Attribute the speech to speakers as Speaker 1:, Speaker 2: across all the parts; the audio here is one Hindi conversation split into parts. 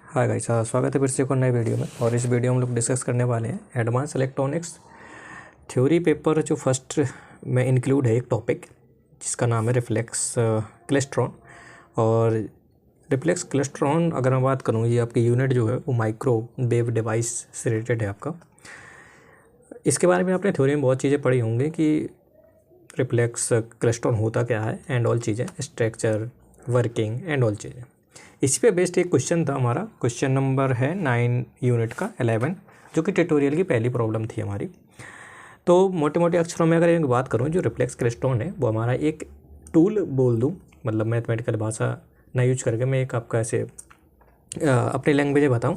Speaker 1: हाय गाइस, स्वागत है फिर से एक और नए वीडियो में। और इस वीडियो में हम लोग डिस्कस करने वाले हैं एडवांस इलेक्ट्रॉनिक्स थ्योरी पेपर जो फर्स्ट में इंक्लूड है एक टॉपिक जिसका नाम है रिफ्लेक्स क्लेस्ट्रॉन। और रिफ्लेक्स क्लेस्ट्रॉन अगर मैं बात करूँ, ये आपकी यूनिट जो है वो माइक्रोवेव डिवाइस से रिलेटेड है आपका। इसके बारे में आपने थ्योरी में बहुत चीज़ें पढ़ी होंगी कि रिफ्लेक्स क्लेस्ट्रॉन होता क्या है एंड ऑल चीज़ें, स्ट्रक्चर, वर्किंग एंड ऑल चीज़ें। इसी पे बेस्ड एक क्वेश्चन था हमारा। क्वेश्चन नंबर है 9 यूनिट का 11, जो कि ट्यूटोरियल की पहली प्रॉब्लम थी हमारी। तो मोटे मोटे अक्षरों में अगर एक बात करूं, जो रिफ्लेक्स क्लेस्ट्रॉन है वो हमारा एक टूल बोल दूं, मतलब मैथमेटिकल भाषा ना यूज करके मैं एक आपका ऐसे अपनी लैंग्वेज में बताऊं,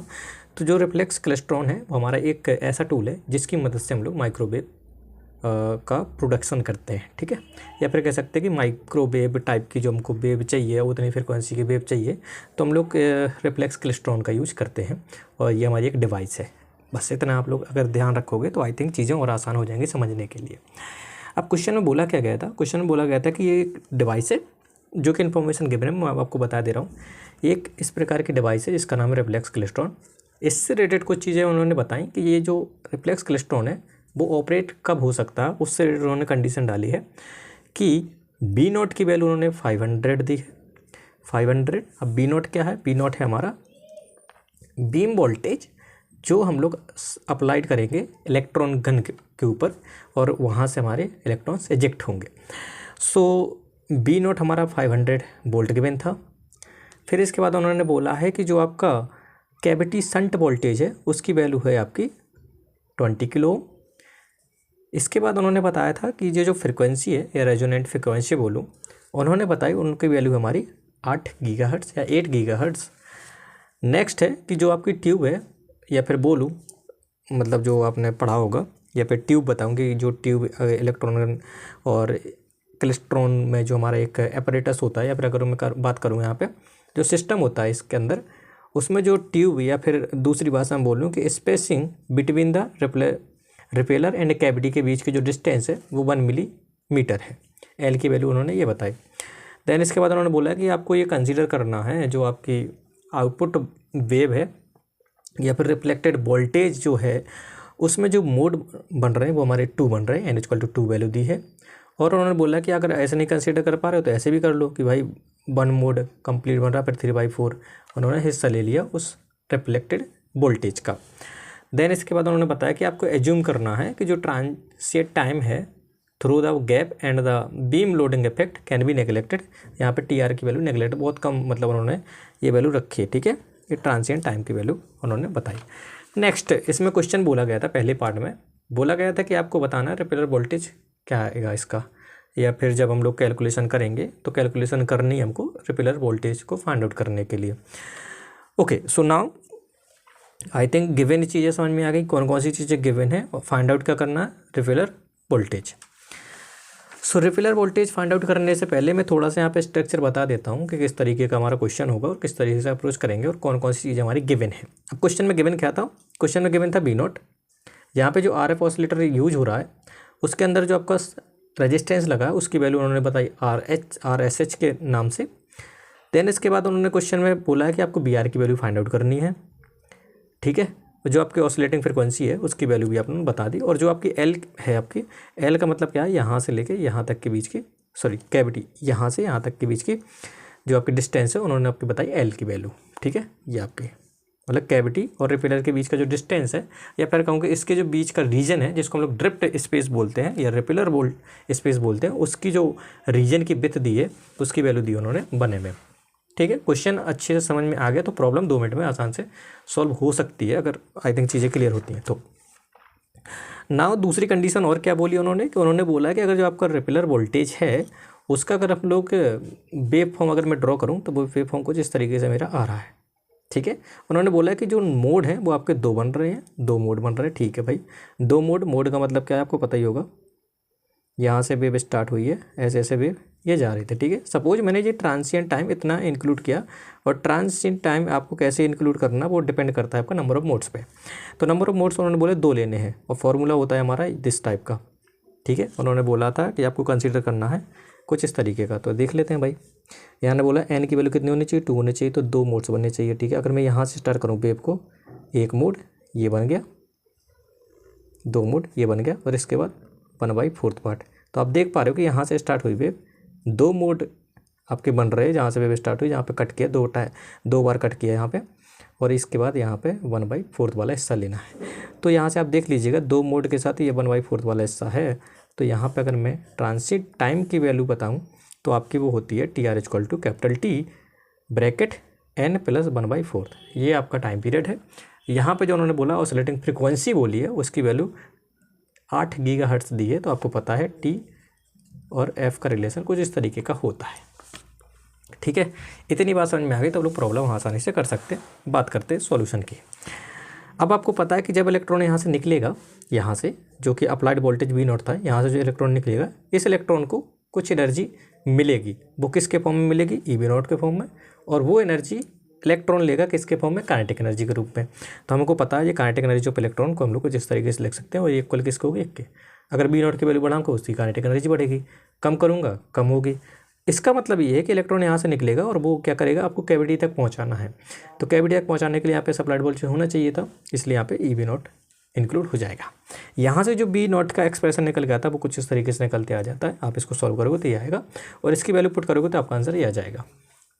Speaker 1: तो जो रिफ्लेक्स क्लेस्ट्रॉन है वो हमारा एक ऐसा टूल है जिसकी मदद से हम लोग माइक्रोवेव का प्रोडक्शन करते हैं, ठीक है। या फिर कह सकते हैं कि माइक्रोवेव टाइप की जो हमको वेव चाहिए, उतनी फ्रिक्वेंसी की वेव चाहिए, तो हम लोग रिफ्लेक्स क्लेस्ट्रॉन का यूज करते हैं। और ये हमारी एक डिवाइस है। बस इतना आप लोग अगर ध्यान रखोगे तो आई थिंक चीज़ें और आसान हो जाएंगी समझने के लिए। अब क्वेश्चन में बोला क्या गया था? क्वेश्चन में बोला गया था कि ये एक डिवाइस है जो कि इन्फॉर्मेशन गिवन है, मैं आपको बता दे रहा हूँ। एक इस प्रकार की डिवाइस है जिसका नाम है रिफ्लेक्स क्लेस्ट्रॉन। इससे रिलेटेड कुछ चीज़ें उन्होंने बताई कि ये जो रिफ्लेक्स क्लेस्ट्रॉन है वो ऑपरेट कब हो सकता है। उससे उन्होंने कंडीशन डाली है कि बी नॉट की वैल्यू उन्होंने 500 दी है, 500। अब बी नॉट क्या है? बी नॉट है हमारा बीम वोल्टेज जो हम लोग अप्लाइड करेंगे इलेक्ट्रॉन गन के ऊपर, और वहाँ से हमारे इलेक्ट्रॉन्स एजेक्ट होंगे। सो बी नॉट हमारा 500 वोल्ट गिवन था। फिर इसके बाद उन्होंने बोला है कि जो आपका कैविटी शंट वोल्टेज है उसकी वैल्यू है आपकी 20 किलो। इसके बाद उन्होंने बताया था कि ये जो फ्रिक्वेंसी है या रेजोनेंट फ्रिक्वेंसी बोलूँ, उन्होंने बताई उनकी वैल्यू हमारी 8 गीगाहर्ट्ज़ या 8 गीगाहर्ट्ज़। नेक्स्ट है कि जो आपकी ट्यूब है, या फिर बोलूँ मतलब जो आपने पढ़ा होगा, या फिर ट्यूब बताऊँगी, जो ट्यूब इलेक्ट्रॉन और क्लेस्ट्रॉन में जो हमारा एक एपरेटस होता है, या फिर अगर मैं बात करूँ यहाँ पे जो सिस्टम होता है इसके अंदर, उसमें जो ट्यूब या फिर दूसरी भाषा में बोलूँ कि spacing between the repeller and cavity के बीच की जो डिस्टेंस है वो 1 मिलीमीटर है। एल की वैल्यू उन्होंने ये बताई। देन इसके बाद उन्होंने बोला कि आपको ये कंसीडर करना है जो आपकी आउटपुट वेव है या फिर रिफ्लेक्टेड वोल्टेज जो है उसमें जो मोड बन रहे हैं वो हमारे 2 बन रहे हैं, n=2 वैल्यू दी है। और उन्होंने बोला कि अगर ऐसे नहीं कंसीडर कर पा रहे हो तो ऐसे भी कर लो कि भाई 1 मोड कंप्लीट बन रहा है, फिर 3/4 उन्होंने हिस्सा ले लिया उस रिफ्लेक्टेड वोल्टेज का। देन इसके बाद उन्होंने बताया कि आपको एज्यूम करना है कि जो ट्रांसिएंट टाइम है through the gap and the beam loading effect can be neglected. यहाँ पे टीआर की वैल्यू नेगलेक्ट बहुत कम, मतलब उन्होंने ये वैल्यू रखी है, ठीक है। ये ट्रांसिएंट टाइम की वैल्यू उन्होंने बताई। नेक्स्ट इसमें क्वेश्चन बोला गया था, पहले पार्ट में बोला गया था कि आपको बताना है रिपेलर वोल्टेज क्या आएगा इसका, या फिर जब हम लोग कैलकुलेशन करेंगे तो कैलकुलेशन करनी है हमको रिपेलर वोल्टेज को फाइंड आउट करने के लिए। Okay, so now I think given चीज़ें समझ में आ गई, कौन कौन सी चीज़ें गिवन है और फाइंड आउट क्या करना है, रिपेलर वोल्टेज। सो रिपेलर वोल्टेज फाइंड आउट करने से पहले मैं थोड़ा सा यहाँ पे स्ट्रक्चर बता देता हूँ कि किस तरीके का हमारा क्वेश्चन होगा और किस तरीके से अप्रोच करेंगे और कौन कौन सी चीज़ें हमारी गिवन है। अब क्वेश्चन में गिवन क्या था? क्वेश्चन में गिवन था बी नॉट। यहाँ पे जो RF ऑसिलेटर यूज हो रहा है उसके अंदर जो आपका रजिस्टेंस लगा है उसकी वैल्यू उन्होंने बताई RSH के नाम से। देन इसके बाद उन्होंने क्वेश्चन में बोला है कि आपको BR की वैल्यू फाइंड आउट करनी है, ठीक है। जो आपकी ऑसिलेटिंग फ्रिक्वेंसी है उसकी वैल्यू भी आपने बता दी। और जो आपकी एल है, आपकी एल का मतलब क्या है, यहाँ से लेके यहाँ तक के बीच की, सॉरी कैविटी यहाँ से यहाँ तक के बीच की जो आपकी डिस्टेंस है उन्होंने आपकी बताई एल की वैल्यू, ठीक है। ये आपकी मतलब कैविटी और रिपेलर के बीच का जो डिस्टेंस है, या फिर कहूँगा इसके जो बीच का रीजन है जिसको हम लोग ड्रिफ्ट स्पेस बोलते हैं या रिपेलर वोल्ट स्पेस बोलते हैं, उसकी जो रीजन की विड्थ दी है उसकी वैल्यू दी उन्होंने बने में, ठीक है। क्वेश्चन अच्छे से समझ में आ गया तो प्रॉब्लम 2 मिनट में आसान से सॉल्व हो सकती है अगर आई थिंक चीज़ें क्लियर होती हैं तो। नाउ दूसरी कंडीशन और क्या बोली उन्होंने कि उन्होंने बोला कि अगर जो आपका रिपेलर वोल्टेज है उसका अगर हम लोग वेव फॉर्म अगर मैं ड्रॉ करूँ तो वो वेव फॉर्म कुछ इस तरीके से मेरा आ रहा है, ठीक है। उन्होंने बोला कि जो मोड है वो आपके 2 बन रहे हैं, 2 मोड बन रहे हैं, ठीक है भाई। 2 मोड का मतलब क्या है आपको पता ही होगा। यहाँ से वेव स्टार्ट हुई है, ऐसे ऐसे वेव ये जा रही थी, ठीक है। सपोज मैंने ये ट्रांसिएंट टाइम इतना इंक्लूड किया, और ट्रांसिएंट टाइम आपको कैसे इंक्लूड करना वो डिपेंड करता है आपका नंबर ऑफ मोड्स पे। तो नंबर ऑफ मोड्स उन्होंने बोले 2 लेने हैं और फॉर्मूला होता है हमारा दिस टाइप का, ठीक है। उन्होंने बोला था कि आपको कंसीडर करना है कुछ इस तरीके का। तो देख लेते हैं भाई, यहाँ ने बोला एन की वैल्यू कितनी होनी चाहिए, 2 होनी चाहिए, तो 2 मोड्स बनने चाहिए। ठीक है, अगर मैं यहाँ से स्टार्ट करूँ वेव को, एक मोड ये बन गया, 2 मोड ये बन गया, और इसके बाद 1/4 पार्ट। तो आप देख पा रहे हो कि यहाँ से स्टार्ट हुई वेव, 2 मोड आपके बन रहे हैं। जहाँ से वेव स्टार्ट हुई, जहाँ पे कट किया, 2 बार कट किया यहाँ पे, और इसके बाद यहाँ पे 1/4 वाला हिस्सा लेना है। तो यहाँ से आप देख लीजिएगा 2 मोड के साथ ये 1/4 वाला हिस्सा है। तो यहाँ पे अगर मैं ट्रांसिट टाइम की वैल्यू बताऊँ तो आपकी वो होती है TR equal to capital T bracket N plus 1/4। ये आपका टाइम पीरियड है। यहाँ पे जो उन्होंने बोला ऑसिलेटिंग फ्रिक्वेंसी बोली है, उसकी वैल्यू 8 गीगाहर्ट्ज़ दी है। तो आपको पता है T और F का रिलेशन कुछ इस तरीके का होता है। ठीक है, इतनी बात समझ में आ गई तो लोग प्रॉब्लम आसानी से कर सकते हैं। बात करते हैं सॉल्यूशन की। अब आपको पता है कि जब इलेक्ट्रॉन यहाँ से निकलेगा, यहाँ से जो कि अप्लाइड वोल्टेज V0 था, यहाँ से जो इलेक्ट्रॉन निकलेगा, इस इलेक्ट्रॉन को कुछ एनर्जी मिलेगी। वो किसके फॉर्म में मिलेगी, EV0 के फॉर्म में, और वो एनर्जी इलेक्ट्रॉन लेगा किसके फॉर्म में, काइनेटिक एनर्जी के रूप में। तो हमको पता है ये काइनेटिक एनर्जी ऑफ इलेक्ट्रॉन को हम लोग कुछ इस तरीके से लिख सकते हैं, और ये इक्वल किसको होगी, 1 के। अगर V0 की वैल्यू बढ़ाऊंगा उसकी काइनेटिक एनर्जी बढ़ेगी, कम करूँगा कम होगी। इसका मतलब ये है कि इलेक्ट्रॉन यहाँ से निकलेगा और वो क्या करेगा, आपको कैविटी तक पहुँचाना है। तो कैविटी तक पहुँचाने के लिए यहाँ पे सप्लाइड वोल्टेज होना चाहिए था, इसलिए यहाँ पे EV0 इंक्लूड हो जाएगा। यहाँ से जो B0 का एक्सप्रेशन निकल गया था वो कुछ इस तरीके से निकलते आ जाता है। आप इसको सॉल्व करोगे तो ये आएगा, और इसकी वैल्यू पुट करोगे तो आपका आंसर ये आ जाएगा।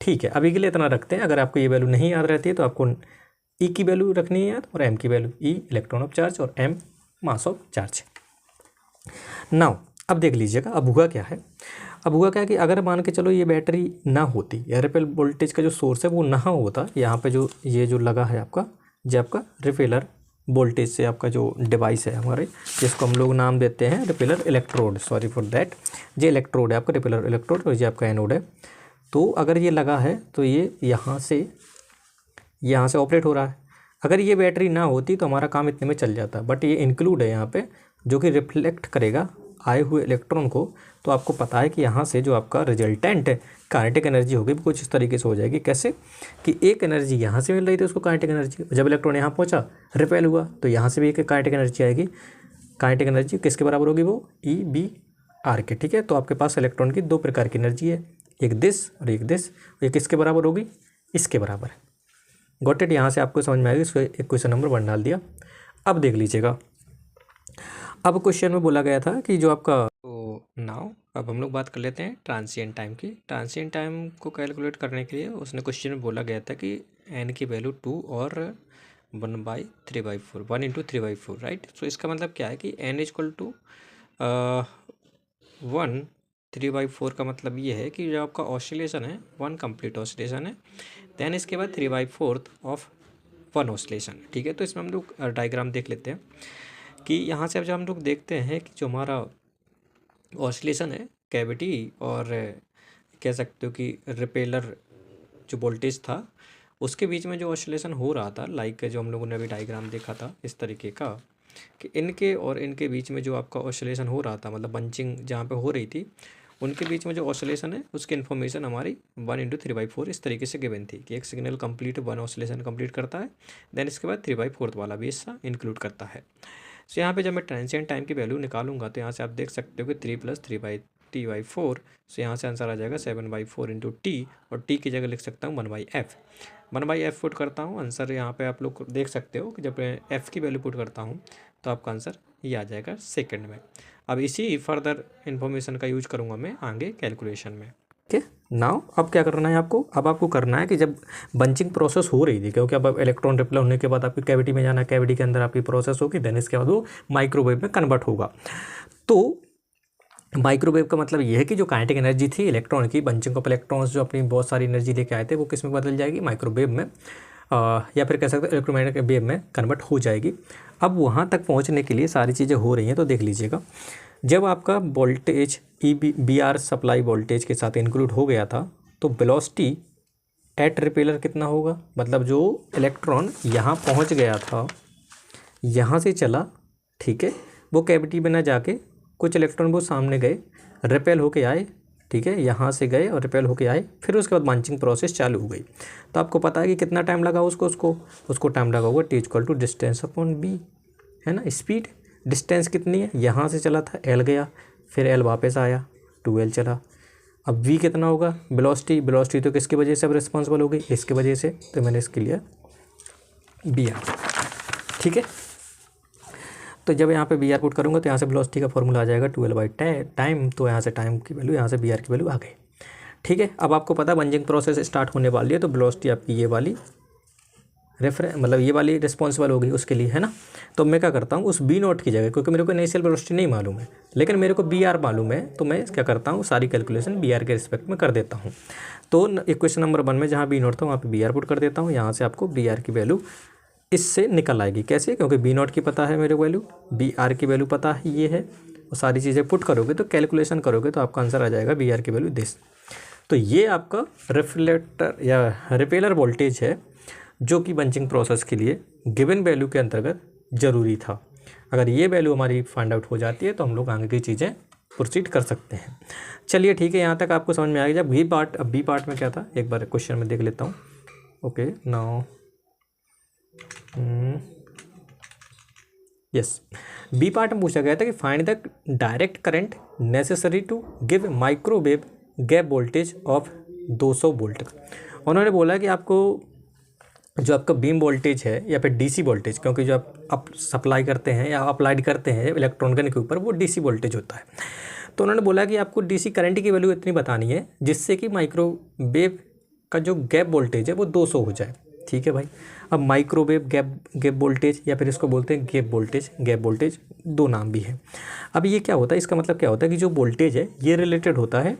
Speaker 1: ठीक है, अभी के लिए इतना रखते हैं। अगर आपको ये वैल्यू नहीं याद रहती है तो आपको E की वैल्यू रखनी है याद, और M की value, E electron of charge और M mass of charge. Now अब देख लीजिएगा अब हुआ क्या है। अब हुआ क्या है कि अगर मान के चलो ये बैटरी ना होती, या रिपेल वोल्टेज का जो सोर्स है वो ना होता, यहाँ पे जो ये जो लगा है आपका, जो आपका रिपेलर वोल्टेज से आपका जो डिवाइस है हमारे, जिसको हम लोग नाम देते हैं repeller electrode, sorry for that, ये इलेक्ट्रोड है आपका रिपेलर इलेक्ट्रोड, और ये आपका एनोड है। तो अगर ये लगा है तो ये यहाँ से ऑपरेट हो रहा है। अगर ये बैटरी ना होती तो हमारा काम इतने में चल जाता, बट ये इंक्लूड है यहाँ पे, जो कि रिफ्लेक्ट करेगा आए हुए इलेक्ट्रॉन को। तो आपको पता है कि यहाँ से जो आपका रिजल्टेंट है काइनेटिक एनर्जी होगी कुछ इस तरीके से हो जाएगी। कैसे कि एक एनर्जी यहाँ से मिल रही थी उसको काइनेटिक एनर्जी, जब इलेक्ट्रॉन यहाँ पहुँचा रिपेल हुआ तो यहाँ से भी एक काइनेटिक एनर्जी आएगी। काइनेटिक एनर्जी किसके बराबर होगी, वो EBR के। ठीक है, तो आपके पास इलेक्ट्रॉन की 2 प्रकार की एनर्जी है, एक दिस और एक दिस। ये किसके बराबर होगी, इसके बराबर। गॉट इट, यहाँ से आपको समझ में आएगी। इसको एक क्वेश्चन नंबर 1 डाल दिया। अब देख लीजिएगा, अब क्वेश्चन में बोला गया था कि जो आपका, तो नाउ अब हम लोग बात कर लेते हैं ट्रांसिएंट टाइम की। ट्रांसिएंट टाइम को कैलकुलेट करने के लिए उसने क्वेश्चन में बोला गया था कि n की वैल्यू 2 और 1/3/4, 1 × 3/4, राइट। तो इसका मतलब क्या है कि n इक्वल टू 1 3/4 का मतलब ये है कि जो आपका ऑसिलेशन है 1 कंप्लीट ऑसिलेशन है, देन इसके बाद 3/4 ऑफ 1 ऑसिलेशन। ठीक है, तो इसमें हम लोग डायग्राम देख लेते हैं कि यहाँ से अब जब हम लोग देखते हैं कि जो हमारा ऑसिलेशन है कैविटी और कह सकते हो कि रिपेलर जो वोल्टेज था उसके बीच में जो ऑसिलेशन हो रहा था, लाइक जो हम लोगों ने अभी डायग्राम देखा था इस तरीके का, कि इनके और इनके बीच में जो आपका ऑसिलेशन हो रहा था, मतलब बंचिंग जहाँ पे हो रही थी उनके बीच में जो ऑसिलेशन है उसकी इन्फॉर्मेशन हमारी 1 × 3/4 इस तरीके से गिवन थी कि एक सिग्नल कंप्लीट 1 ऑसिलेशन कंप्लीट करता है, देन इसके बाद 3/4 वाला भी हिस्सा इंक्लूड करता है। सो यहाँ पे जब मैं ट्रांसिएंट टाइम की वैल्यू निकालूंगा तो यहाँ से आप देख सकते हो कि 3 + 3/T/4। सो यहाँ से आंसर आ जाएगा 7/4 × T, और T की जगह लिख सकता हूँ 1/F। 1/F पुट करता हूँ, आंसर यहाँ पे आप लोग देख सकते हो कि जब मैं F की वैल्यू पुट करता हूँ तो आपका आंसर ये आ जाएगा सेकंड में। अब इसी फर्दर इन्फॉर्मेशन का यूज करूँगा मैं आगे कैलकुलेशन में। ओके, नाउ अब क्या करना है आपको, अब आपको करना है कि जब बंचिंग प्रोसेस हो रही थी, क्योंकि अब इलेक्ट्रॉन रिपेल होने के बाद आपकी कैविटी में जाना है, कैविटी के अंदर आपकी प्रोसेस होगी, देन इसके बाद वो माइक्रोवेव में कन्वर्ट होगा। तो माइक्रोवेव का मतलब ये है कि जो काइनेटिक एनर्जी थी इलेक्ट्रॉन की, बंचिंग ऑफ इलेक्ट्रॉन्स जो अपनी बहुत सारी एनर्जी लेके आए थे, वो किस में बदल जाएगी, माइक्रोवेव में, या फिर कह सकते हैं इलेक्ट्रोमैग्नेटिक वेव में कन्वर्ट हो जाएगी। अब वहाँ तक पहुँचने के लिए सारी चीज़ें हो रही हैं। तो देख लीजिएगा, जब आपका वोल्टेज EBR सप्लाई वोल्टेज के साथ इंक्लूड हो गया था तो वेलोसिटी एट रिपेलर कितना होगा, मतलब जो इलेक्ट्रॉन यहाँ पहुँच गया था, यहाँ से चला, ठीक है, वो कैविटी में ना जाके कुछ इलेक्ट्रॉन वो सामने गए, रिपेल होके आए, ठीक है, यहाँ से गए और रिपेल होके आए, फिर उसके बाद बंचिंग प्रोसेस चालू हो गई। तो आपको पता है कि कितना टाइम लगा उसको टाइम लगा होगा T = डिस्टेंस अपॉन B, है ना। स्पीड डिस्टेंस कितनी है, यहाँ से चला था L गया, फिर L वापस आया 2L चला, अब v कितना होगा, वेलोसिटी तो किसकी वजह से अब रिस्पॉन्सिबल होगी, इसकी वजह से, तो मैंने इसके लिए बी आर। ठीक है, तो जब यहाँ पे बी आर पुट करूँगा तो यहाँ से वेलोसिटी का फॉर्मूला आ जाएगा 12/टाइम, तो यहाँ से टाइम की वैल्यू, यहाँ से बी आर की वैल्यू आ गई। ठीक है, अब आपको पता है बंजिंग प्रोसेस स्टार्ट होने वाली है, तो वेलोसिटी आपकी ये वाली मतलब ये वाली रिस्पॉन्सिबल होगी उसके लिए, है ना। तो मैं क्या करता हूँ, उस बी नोट की जगह, क्योंकि मेरे को इनिशियल वेलोसिटी नहीं मालूम है लेकिन मेरे को बी आर मालूम है, तो मैं क्या करता हूँ, सारी कैलकुलेशन बी आर के रिस्पेक्ट में कर देता हूँ। तो इक्वेशन नंबर 1 में जहाँ बी नोट था वहाँ पे बी आर पुट कर देता हूँ। यहाँ से आपको बी आर की वैल्यू इससे निकल आएगी। कैसे, क्योंकि बी नोट की पता है मेरे वैल्यू, बी आर की वैल्यू पता है ये है, और सारी चीज़ें पुट करोगे तो कैलकुलेशन करोगे तो आपका आंसर आ जाएगा बी आर की वैल्यू दिस। तो ये आपका रिफ्लेक्टर या रिपेलर वोल्टेज है जो कि बंचिंग प्रोसेस के लिए गिवन वैल्यू के अंतर्गत ज़रूरी था। अगर ये वैल्यू हमारी फाइंड आउट हो जाती है तो हम लोग आगे की चीज़ें प्रोसीड कर सकते हैं। चलिए ठीक है, यहाँ तक आपको समझ में आ गया। जब बी पार्ट, अब बी पार्ट में क्या था एक बार क्वेश्चन में देख लेता हूँ। Okay now yes, B part में पूछा गया था कि find the direct current necessary to give microwave gap voltage of 200 volt. उन्होंने बोला कि आपको जो आपका बीम वोल्टेज है या फिर डीसी वोल्टेज, क्योंकि जो आप सप्लाई करते हैं या अप्लाइड करते हैं इलेक्ट्रॉन गन के ऊपर वो डीसी वोल्टेज होता है। तो उन्होंने बोला कि आपको डीसी करंट की वैल्यू इतनी बतानी है जिससे कि माइक्रोवेव का जो गैप वोल्टेज है वो 200 हो जाए। ठीक है भाई, अब माइक्रोवेव गैप वोल्टेज या फिर इसको बोलते हैं गैप वोल्टेज दो नाम भी है। अब ये क्या होता है, इसका मतलब क्या होता है कि जो वोल्टेज है ये रिलेटेड होता है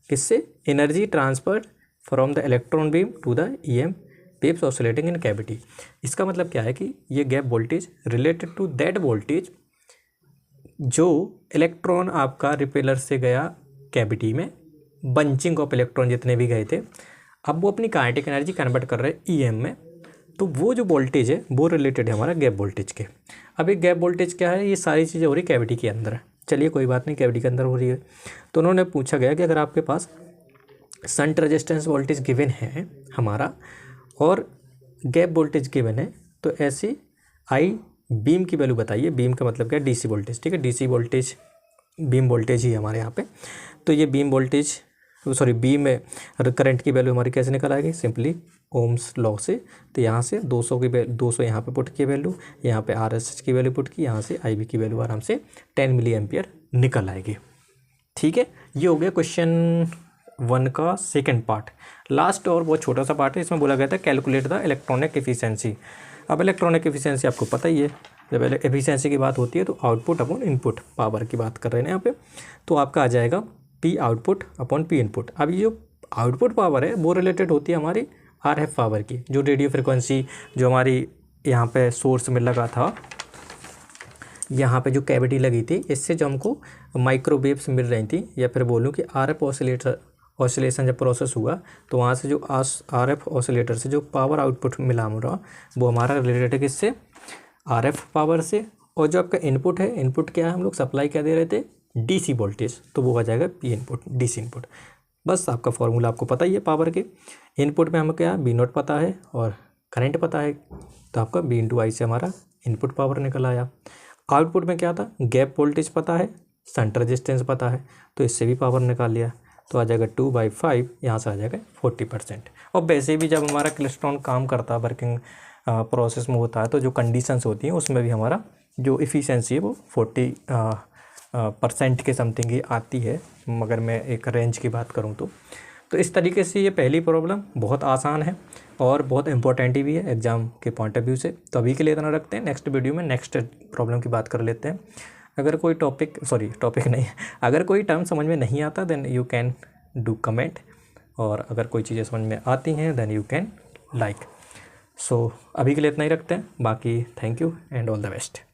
Speaker 1: किससे, energy transfer from the electron beam to the EM waves oscillating in cavity. इसका मतलब क्या है कि ये gap voltage related to that voltage जो इलेक्ट्रॉन आपका रिपेलर से गया कैविटी में, बंचिंग ऑफ इलेक्ट्रॉन जितने भी गए थे, अब वो अपनी काइनेटिक एनर्जी कन्वर्ट कर रहे हैं ईएम में, तो वो जो वोल्टेज है वो रिलेटेड है हमारा गैप वोल्टेज के। अब एक गैप वोल्टेज क्या है, ये सारी चीज़ें हो रही कैविटी के अंदर है। चलिए कोई बात नहीं, कैविटी के अंदर हो रही है। तो उन्होंने पूछा गया कि अगर आपके पास शंट रेजिस्टेंस वोल्टेज गिवन है हमारा और गैप वोल्टेज गिवन है, तो ऐसे आई बीम की वैल्यू बताइए। बीम का मतलब क्या है, डीसी वोल्टेज। ठीक है, डीसी वोल्टेज बीम वोल्टेज ही हमारे यहाँ पे। तो ये बीम वोल्टेज बीम करंट की वैल्यू हमारी कैसे निकल आएगी, सिंपली ओम्स लॉ से। तो यहाँ से 200 की 200 यहाँ पे पुट की वैल्यू, यहाँ पे RSH की वैल्यू पुट की, यहाँ से IB की वैल्यू आराम से 10 मिली एम्पियर निकल आएगी। ठीक है, ये हो गया क्वेश्चन 1 का सेकंड पार्ट। लास्ट और बहुत छोटा सा पार्ट है, इसमें बोला गया था कैलकुलेट द इलेक्ट्रॉनिक एफिशिएंसी। अब इलेक्ट्रॉनिक एफिशिएंसी आपको पता ही है, जब एफिशिएंसी की बात होती है तो आउटपुट अपॉन इनपुट पावर की बात कर रहे हैं यहाँ पे, तो आपका आ जाएगा P output upon P input. अब ये जो आउटपुट पावर है वो रिलेटेड होती है हमारी RF पावर की, जो रेडियो फ्रिक्वेंसी जो हमारी यहाँ पे सोर्स में लगा था, यहाँ पे जो कैविटी लगी थी, इससे जो हमको माइक्रोवेव्स मिल रही थी, या फिर बोलूँ कि RF ऑसिलेशन जब प्रोसेस हुआ तो वहाँ से जो RF ऑसिलेटर से जो पावर आउटपुट मिला हमारा वो हमारा रिलेटेड है किससे, RF पावर से। और जो आपका इनपुट है, इनपुट क्या है, हम लोग सप्लाई क्या दे रहे थे, DC वोल्टेज, तो वो आ जाएगा P इनपुट, DC इनपुट। बस आपका फॉर्मूला आपको पता ही है पावर के। इनपुट में हमें क्या B नॉट पता है और करंट पता है, तो आपका B × I से हमारा इनपुट पावर निकल आया। आउटपुट में क्या था, गैप वोल्टेज पता है, शंट रेजिस्टेंस पता है, तो इससे भी पावर निकाल लिया, तो आ जाएगा 2/5, यहाँ से आ जाएगा 40%। और वैसे भी जब हमारा क्लेस्ट्रॉन काम करता है, वर्किंग प्रोसेस में होता है, तो जो कंडीशंस होती हैं उसमें भी हमारा जो इफ़िशेंसी है वो 40% के समथिंग ही आती है, मगर मैं एक रेंज की बात करूँ तो इस तरीके से ये पहली प्रॉब्लम बहुत आसान है और बहुत इंपॉर्टेंट भी है एग्ज़ाम के पॉइंट ऑफ व्यू से। तो अभी के लिए इतना रखते हैं, नेक्स्ट वीडियो में नेक्स्ट प्रॉब्लम की बात कर लेते हैं। अगर कोई टॉपिक नहीं, अगर कोई टर्म समझ में नहीं आता then you can do comment, और अगर कोई चीज़ें समझ में आती हैं then you can like. So अभी के लिए इतना ही रखते हैं, बाकी thank you and all the best.